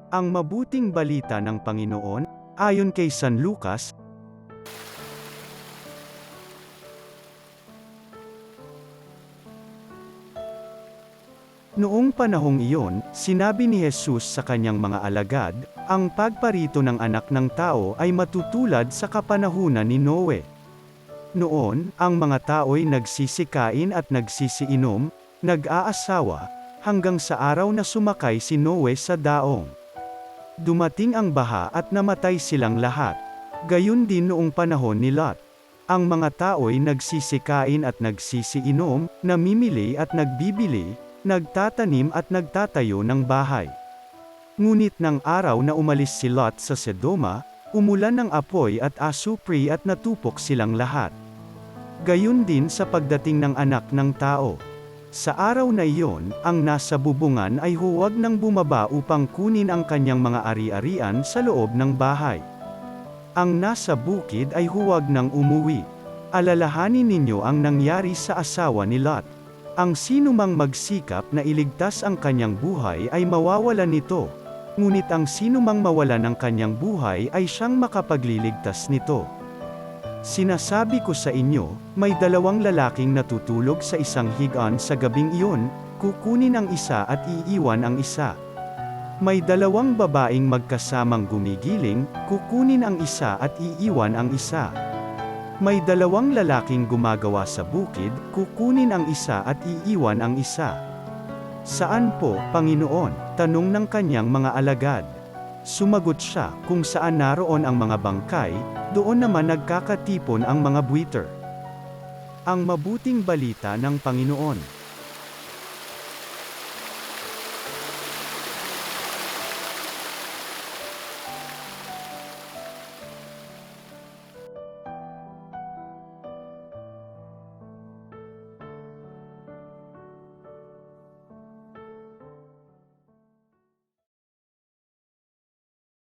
Ang mabuting balita ng Panginoon, ayon kay San Lucas. Noong panahong iyon, sinabi ni Jesus sa kanyang mga alagad, ang pagparito ng anak ng tao ay matutulad sa kapanahunan ni Noe. Noon, ang mga tao'y nagsisikain at nagsisiinom, nag-aasawa, hanggang sa araw na sumakay si Noe sa daong. Dumating ang baha at namatay silang lahat. Gayon din noong panahon ni Lot. Ang mga tao'y nagsisikain at nagsisiinom, namimili at nagbibili, nagtatanim at nagtatayo ng bahay. Ngunit ng araw na umalis si Lot sa Sodoma, umulan ng apoy at asupri at natupok silang lahat. Gayon din sa pagdating ng anak ng tao. Sa araw na iyon, ang nasa bubungan ay huwag nang bumaba upang kunin ang kanyang mga ari-arian sa loob ng bahay. Ang nasa bukid ay huwag nang umuwi. Alalahanin ninyo ang nangyari sa asawa ni Lot. Ang sinumang magsikap na iligtas ang kanyang buhay ay mawawalan nito. Ngunit ang sinumang mawalan ng kanyang buhay ay siyang makapagliligtas nito. Sinasabi ko sa inyo, may dalawang lalaking natutulog sa isang higaan sa gabing iyon, kukunin ang isa at iiwan ang isa. May dalawang babaeng magkasamang gumigiling, kukunin ang isa at iiwan ang isa. May dalawang lalaking gumagawa sa bukid, kukunin ang isa at iiwan ang isa. Saan po, Panginoon? Tanong ng kanyang mga alagad. Sumagot siya, kung saan naroon ang mga bangkay, doon naman nagkakatipon ang mga buwiter. Ang mabuting balita ng Panginoon.